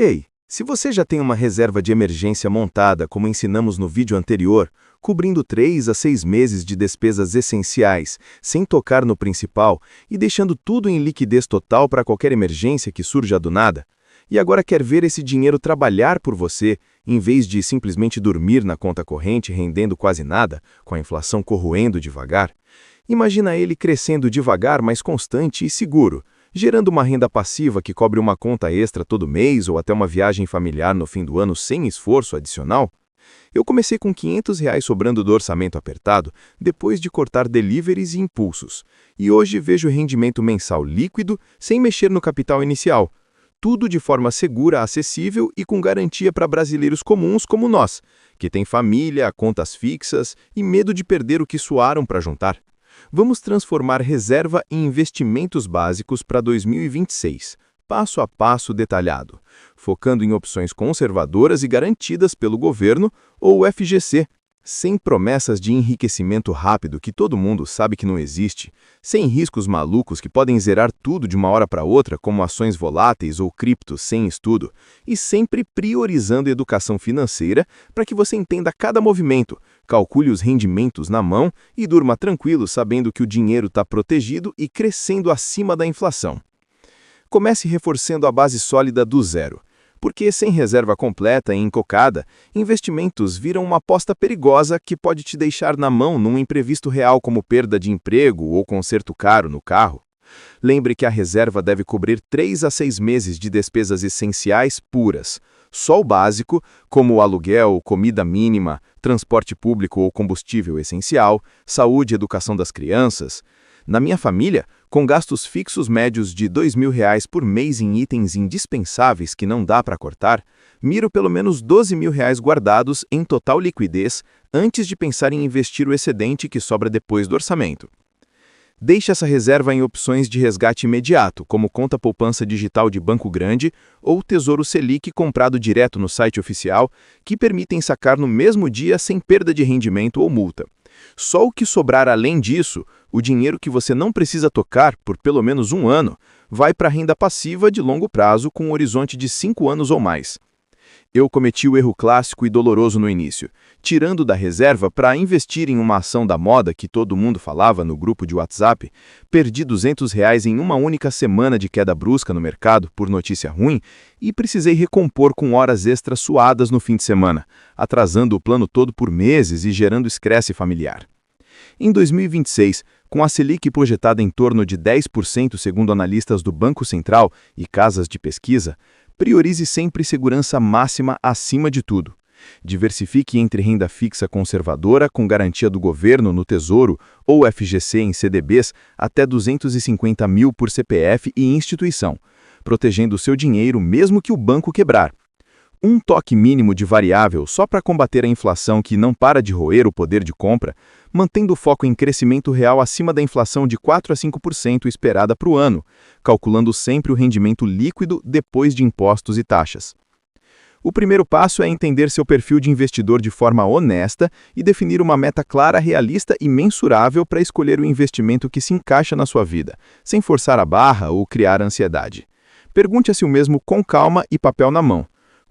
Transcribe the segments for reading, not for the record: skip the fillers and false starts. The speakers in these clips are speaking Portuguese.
Ei, se você já tem uma reserva de emergência montada, como ensinamos no vídeo anterior, cobrindo 3 a 6 meses de despesas essenciais, sem tocar no principal e deixando tudo em liquidez total para qualquer emergência que surja do nada, e agora quer ver esse dinheiro trabalhar por você, em vez de simplesmente dormir na conta corrente rendendo quase nada, com a inflação corroendo devagar, imagina ele crescendo devagar, mas constante e seguro, gerando uma renda passiva que cobre uma conta extra todo mês ou até uma viagem familiar no fim do ano sem esforço adicional? Eu comecei com R$ 500 sobrando do orçamento apertado, depois de cortar deliveries e impulsos, e hoje vejo rendimento mensal líquido sem mexer no capital inicial. Tudo de forma segura, acessível e com garantia para brasileiros comuns como nós, que têm família, contas fixas e medo de perder o que suaram para juntar. Vamos transformar reserva em investimentos básicos para 2026, passo a passo detalhado, focando em opções conservadoras e garantidas pelo governo ou FGC, sem promessas de enriquecimento rápido que todo mundo sabe que não existe, sem riscos malucos que podem zerar tudo de uma hora para outra, como ações voláteis ou criptos sem estudo, e sempre priorizando educação financeira para que você entenda cada movimento, calcule os rendimentos na mão e durma tranquilo sabendo que o dinheiro está protegido e crescendo acima da inflação. Comece reforçando a base sólida do zero. Porque sem reserva completa e encocada, investimentos viram uma aposta perigosa que pode te deixar na mão num imprevisto real como perda de emprego ou conserto caro no carro. Lembre que a reserva deve cobrir 3 a 6 meses de despesas essenciais puras. Só o básico, como o aluguel, comida mínima, transporte público ou combustível essencial, saúde e educação das crianças. Na minha família, com gastos fixos médios de R$ 2.000 por mês em itens indispensáveis que não dá para cortar, miro pelo menos R$ 12.000 guardados em total liquidez antes de pensar em investir o excedente que sobra depois do orçamento. Deixe essa reserva em opções de resgate imediato, como conta poupança digital de banco grande ou Tesouro Selic comprado direto no site oficial, que permitem sacar no mesmo dia sem perda de rendimento ou multa. Só o que sobrar além disso, o dinheiro que você não precisa tocar por pelo menos um ano, vai para a renda passiva de longo prazo com um horizonte de 5 anos ou mais. Eu cometi o erro clássico e doloroso no início, tirando da reserva para investir em uma ação da moda que todo mundo falava no grupo de WhatsApp, perdi R$ 200 em uma única semana de queda brusca no mercado por notícia ruim e precisei recompor com horas extras suadas no fim de semana, atrasando o plano todo por meses e gerando estresse familiar. Em 2026, com a Selic projetada em torno de 10% segundo analistas do Banco Central e casas de pesquisa, priorize sempre segurança máxima acima de tudo. Diversifique entre renda fixa conservadora com garantia do governo no Tesouro ou FGC em CDBs até R$ 250 mil por CPF e instituição, protegendo o seu dinheiro mesmo que o banco quebrar. Um toque mínimo de variável só para combater a inflação que não para de roer o poder de compra, mantendo o foco em crescimento real acima da inflação de 4 a 5% esperada para o ano, calculando sempre o rendimento líquido depois de impostos e taxas. O primeiro passo é entender seu perfil de investidor de forma honesta e definir uma meta clara, realista e mensurável para escolher o investimento que se encaixa na sua vida, sem forçar a barra ou criar ansiedade. Pergunte a si mesmo com calma e papel na mão.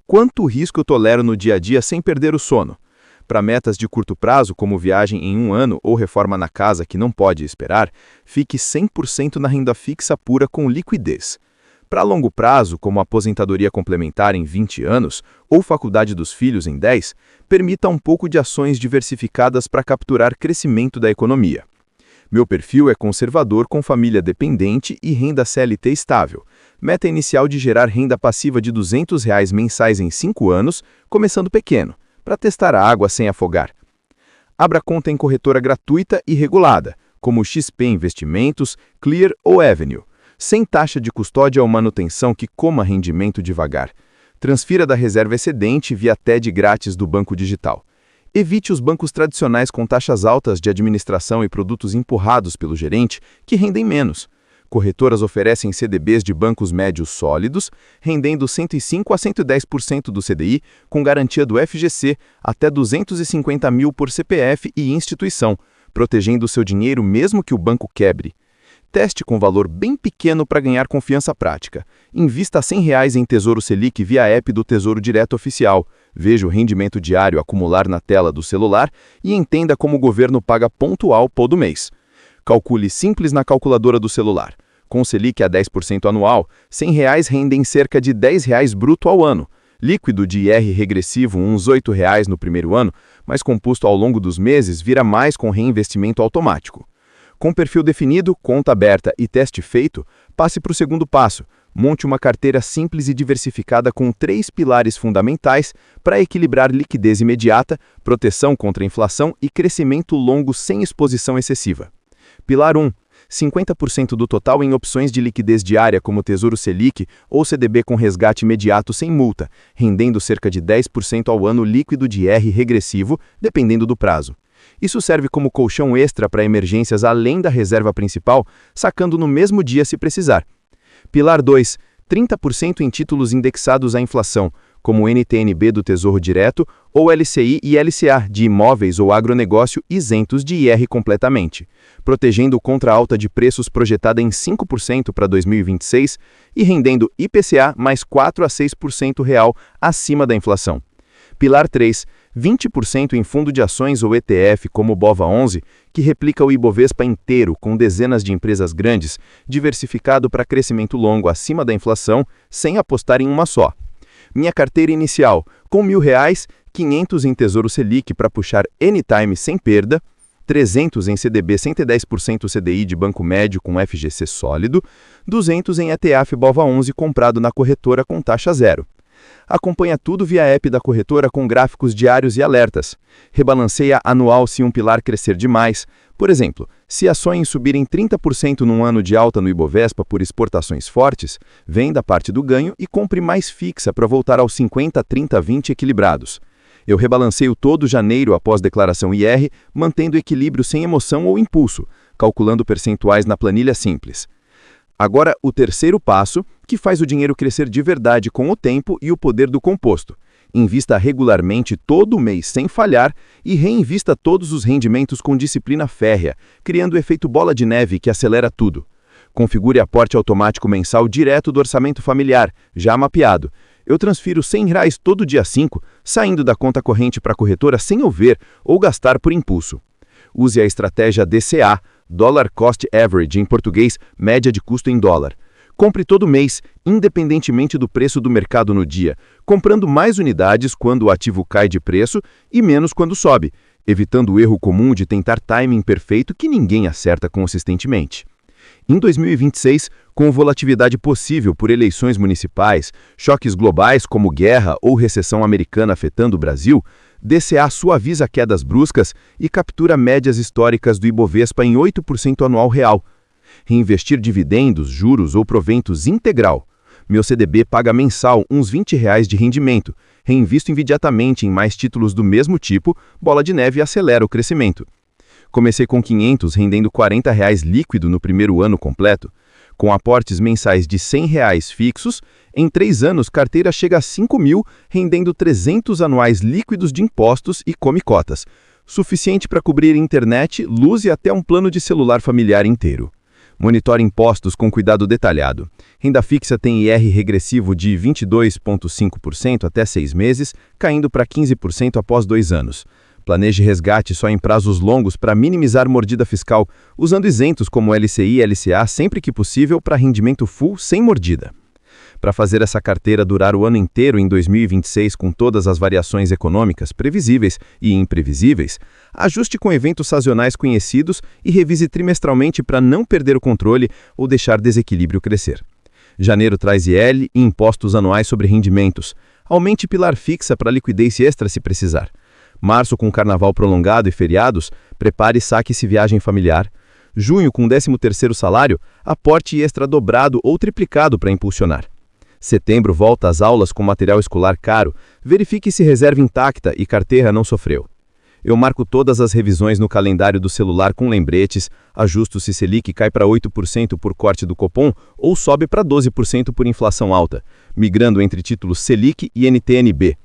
Quanto risco eu tolero no dia a dia sem perder o sono? Para metas de curto prazo, como viagem em um ano ou reforma na casa que não pode esperar, fique 100% na renda fixa pura com liquidez. Para longo prazo, como aposentadoria complementar em 20 anos ou faculdade dos filhos em 10, permita um pouco de ações diversificadas para capturar crescimento da economia. Meu perfil é conservador com família dependente e renda CLT estável. Meta inicial de gerar renda passiva de R$ 200 mensais em 5 anos, começando pequeno, para testar a água sem afogar. Abra conta em corretora gratuita e regulada, como XP Investimentos, Clear ou Avenue, sem taxa de custódia ou manutenção que coma rendimento devagar. Transfira da reserva excedente via TED grátis do banco digital. Evite os bancos tradicionais com taxas altas de administração e produtos empurrados pelo gerente, que rendem menos. Corretoras oferecem CDBs de bancos médios sólidos, rendendo 105 a 110% do CDI, com garantia do FGC, até R$ 250 mil por CPF e instituição, protegendo o seu dinheiro mesmo que o banco quebre. Teste com valor bem pequeno para ganhar confiança prática. Invista R$100 em Tesouro Selic via app do Tesouro Direto Oficial. Veja o rendimento diário acumular na tela do celular e entenda como o governo paga pontual todo mês. Calcule simples na calculadora do celular. Com Selic a 10% anual, R$100 rendem cerca de R$10 bruto ao ano. Líquido de IR regressivo uns R$8 no primeiro ano, mas composto ao longo dos meses vira mais com reinvestimento automático. Com perfil definido, conta aberta e teste feito, passe para o segundo passo. Monte uma carteira simples e diversificada com 3 pilares fundamentais para equilibrar liquidez imediata, proteção contra a inflação e crescimento longo sem exposição excessiva. Pilar 1. 50% do total em opções de liquidez diária como Tesouro Selic ou CDB com resgate imediato sem multa, rendendo cerca de 10% ao ano líquido de IR regressivo, dependendo do prazo. Isso serve como colchão extra para emergências além da reserva principal, sacando no mesmo dia se precisar. Pilar 2. 30% em títulos indexados à inflação, como o NTN-B do Tesouro Direto ou LCI e LCA de imóveis ou agronegócio isentos de IR completamente, protegendo contra a alta de preços projetada em 5% para 2026 e rendendo IPCA mais 4 a 6% real acima da inflação. Pilar 3. 20% em fundo de ações ou ETF como o BOVA11, que replica o Ibovespa inteiro com dezenas de empresas grandes, diversificado para crescimento longo acima da inflação, sem apostar em uma só. Minha carteira inicial, com R$1.000, 500 em Tesouro Selic para puxar anytime sem perda, 300 em CDB 110% CDI de banco médio com FGC sólido, 200 em ETF BOVA11 comprado na corretora com taxa zero. Acompanha tudo via app da corretora com gráficos diários e alertas. Rebalanceia anual se um pilar crescer demais. Por exemplo, se ações subirem 30% num ano de alta no Ibovespa por exportações fortes, venda parte do ganho e compre mais fixa para voltar aos 50, 30, 20 equilibrados. Eu rebalanceio todo janeiro após declaração IR, mantendo equilíbrio sem emoção ou impulso, calculando percentuais na planilha simples. Agora, o terceiro passo, que faz o dinheiro crescer de verdade com o tempo e o poder do composto. Invista regularmente todo mês sem falhar e reinvista todos os rendimentos com disciplina férrea, criando o efeito bola de neve que acelera tudo. Configure aporte automático mensal direto do orçamento familiar, já mapeado. Eu transfiro R$100 todo dia 5, saindo da conta corrente para a corretora sem eu ver ou gastar por impulso. Use a estratégia DCA, Dollar Cost Average, em português, média de custo em dólar. Compre todo mês, independentemente do preço do mercado no dia, comprando mais unidades quando o ativo cai de preço e menos quando sobe, evitando o erro comum de tentar timing perfeito que ninguém acerta consistentemente. Em 2026, com volatilidade possível por eleições municipais, choques globais como guerra ou recessão americana afetando o Brasil, DCA suaviza quedas bruscas e captura médias históricas do Ibovespa em 8% anual real. Reinvestir dividendos, juros ou proventos integral. Meu CDB paga mensal uns R$20 de rendimento. Reinvisto imediatamente em mais títulos do mesmo tipo, bola de neve acelera o crescimento. Comecei com 500, rendendo R$40 líquido no primeiro ano completo. Com aportes mensais de R$100 fixos, em 3 anos carteira chega a 5.000, rendendo 300 anuais líquidos de impostos e come cotas. Suficiente para cobrir internet, luz e até um plano de celular familiar inteiro. Monitore impostos com cuidado detalhado. Renda fixa tem IR regressivo de 22,5% até 6 meses, caindo para 15% após 2 anos. Planeje resgate só em prazos longos para minimizar mordida fiscal, usando isentos como LCI e LCA sempre que possível para rendimento full sem mordida. Para fazer essa carteira durar o ano inteiro em 2026 com todas as variações econômicas previsíveis e imprevisíveis, ajuste com eventos sazonais conhecidos e revise trimestralmente para não perder o controle ou deixar desequilíbrio crescer. Janeiro traz IL e impostos anuais sobre rendimentos. Aumente pilar fixa para liquidez extra se precisar. Março com carnaval prolongado e feriados, prepare saque-se viagem familiar. Junho com 13º salário, aporte extra dobrado ou triplicado para impulsionar. Setembro volta às aulas com material escolar caro, verifique se reserva intacta e carteira não sofreu. Eu marco todas as revisões no calendário do celular com lembretes, ajusto se Selic cai para 8% por corte do Copom ou sobe para 12% por inflação alta, migrando entre títulos Selic e NTN-B.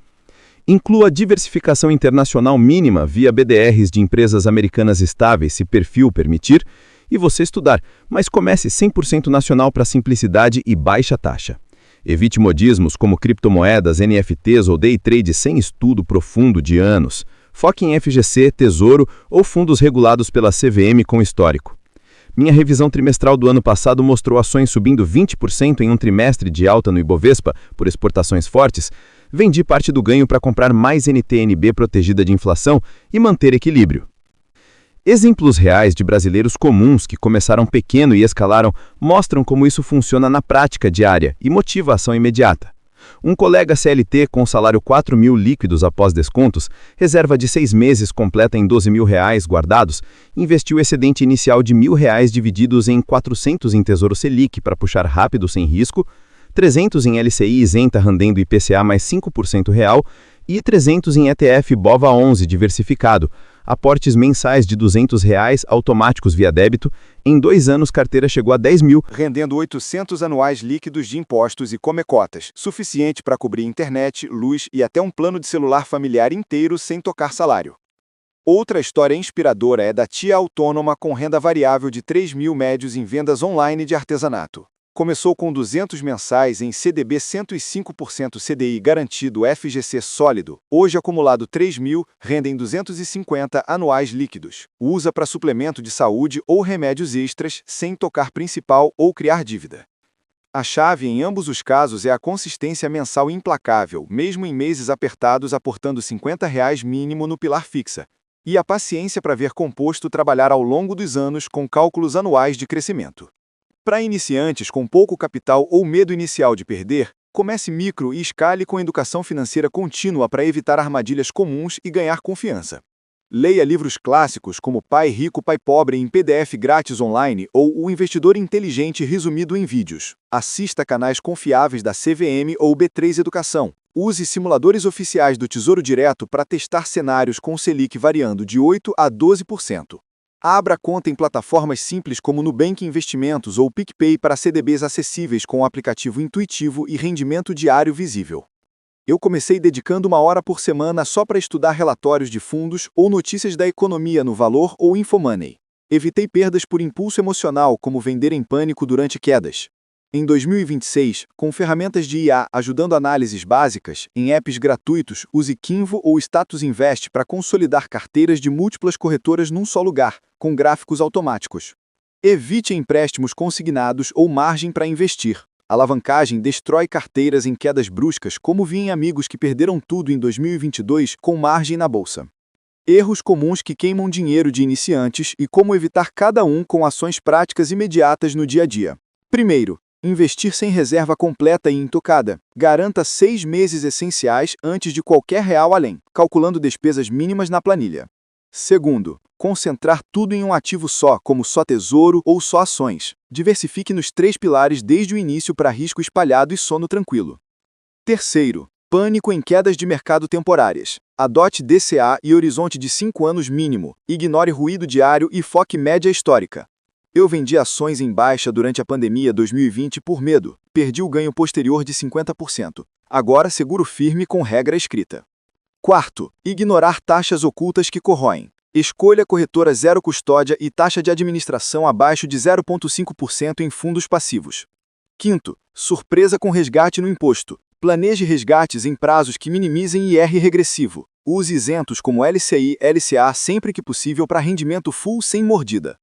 Inclua diversificação internacional mínima via BDRs de empresas americanas estáveis, se perfil permitir, e você estudar, mas comece 100% nacional para simplicidade e baixa taxa. Evite modismos como criptomoedas, NFTs ou day trade sem estudo profundo de anos. Foque em FGC, Tesouro ou fundos regulados pela CVM com histórico. Minha revisão trimestral do ano passado mostrou ações subindo 20% em um trimestre de alta no Ibovespa por exportações fortes. Vendi parte do ganho para comprar mais NTNB protegida de inflação e manter equilíbrio. Exemplos reais de brasileiros comuns que começaram pequeno e escalaram mostram como isso funciona na prática diária e motiva a ação imediata. Um colega CLT com salário 4 mil líquidos após descontos, reserva de 6 meses completa em 12 mil reais guardados, investiu excedente inicial de R$ 1.000 divididos em 400 em Tesouro Selic para puxar rápido sem risco, 300 em LCI isenta rendendo IPCA mais 5% real e 300 em ETF BOVA11 diversificado, aportes mensais de R$ 200 automáticos via débito. Em 2 anos, carteira chegou a 10 mil, rendendo 800 anuais líquidos de impostos e come-cotas, suficiente para cobrir internet, luz e até um plano de celular familiar inteiro sem tocar salário. Outra história inspiradora é da tia autônoma com renda variável de 3 mil médios em vendas online de artesanato. Começou com 200 mensais em CDB 105% CDI garantido FGC sólido, hoje acumulado 3 mil, rendem 250 anuais líquidos. Usa para suplemento de saúde ou remédios extras, sem tocar principal ou criar dívida. A chave em ambos os casos é a consistência mensal implacável, mesmo em meses apertados aportando R$ 50 mínimo no pilar fixa, e a paciência para ver composto trabalhar ao longo dos anos com cálculos anuais de crescimento. Para iniciantes com pouco capital ou medo inicial de perder, comece micro e escale com educação financeira contínua para evitar armadilhas comuns e ganhar confiança. Leia livros clássicos como Pai Rico, Pai Pobre em PDF grátis online ou O Investidor Inteligente resumido em vídeos. Assista canais confiáveis da CVM ou B3 Educação. Use simuladores oficiais do Tesouro Direto para testar cenários com Selic variando de 8% a 12%. Abra conta em plataformas simples como Nubank Investimentos ou PicPay para CDBs acessíveis com um aplicativo intuitivo e rendimento diário visível. Eu comecei dedicando 1 hora por semana só para estudar relatórios de fundos ou notícias da economia no Valor ou Infomoney. Evitei perdas por impulso emocional, como vender em pânico durante quedas. Em 2026, com ferramentas de IA ajudando análises básicas, em apps gratuitos, use Kinvo ou Status Invest para consolidar carteiras de múltiplas corretoras num só lugar, com gráficos automáticos. Evite empréstimos consignados ou margem para investir. Alavancagem destrói carteiras em quedas bruscas, como vi em amigos que perderam tudo em 2022 com margem na bolsa. Erros comuns que queimam dinheiro de iniciantes e como evitar cada um com ações práticas imediatas no dia a dia. Primeiro, investir sem reserva completa e intocada. Garanta 6 meses essenciais antes de qualquer real além, calculando despesas mínimas na planilha. Segundo, concentrar tudo em um ativo só, como só tesouro ou só ações. Diversifique nos 3 pilares desde o início para risco espalhado e sono tranquilo. Terceiro, pânico em quedas de mercado temporárias. Adote DCA e horizonte de 5 anos mínimo. Ignore ruído diário e foque média histórica. Eu vendi ações em baixa durante a pandemia 2020 por medo. Perdi o ganho posterior de 50%. Agora seguro firme com regra escrita. Quarto, ignorar taxas ocultas que corroem. Escolha corretora zero custódia e taxa de administração abaixo de 0,5% em fundos passivos. Quinto, surpresa com resgate no imposto. Planeje resgates em prazos que minimizem IR regressivo. Use isentos como LCI, LCA sempre que possível para rendimento full sem mordida.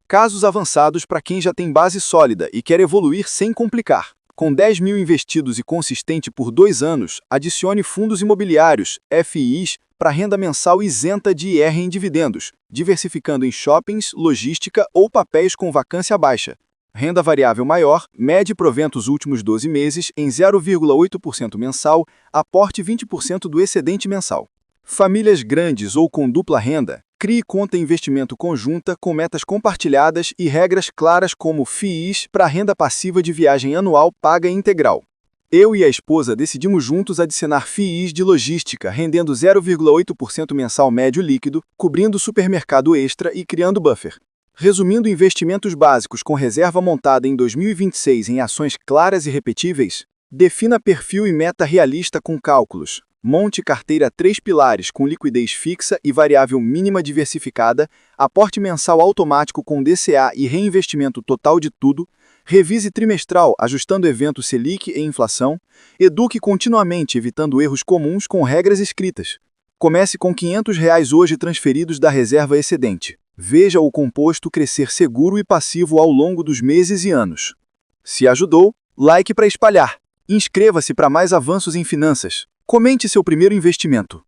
Casos avançados para quem já tem base sólida e quer evoluir sem complicar. Com 10 mil investidos e consistente por 2 anos, adicione fundos imobiliários, FIIs, para renda mensal isenta de IR em dividendos, diversificando em shoppings, logística ou papéis com vacância baixa. Renda variável maior, mede provento os últimos 12 meses em 0,8% mensal, aporte 20% do excedente mensal. Famílias grandes ou com dupla renda, crie conta investimento conjunta com metas compartilhadas e regras claras como FIIs para renda passiva de viagem anual paga integral. Eu e a esposa decidimos juntos adicionar FIIs de logística, rendendo 0,8% mensal médio líquido, cobrindo supermercado extra e criando buffer. Resumindo investimentos básicos com reserva montada em 2026 em ações claras e repetíveis, defina perfil e meta realista com cálculos. Monte carteira 3 pilares com liquidez fixa e variável mínima diversificada, aporte mensal automático com DCA e reinvestimento total de tudo, revise trimestral ajustando eventos Selic e inflação, eduque continuamente evitando erros comuns com regras escritas. Comece com R$ 500 hoje transferidos da reserva excedente. Veja o composto crescer seguro e passivo ao longo dos meses e anos. Se ajudou, like para espalhar. Inscreva-se para mais avanços em finanças. Comente seu primeiro investimento.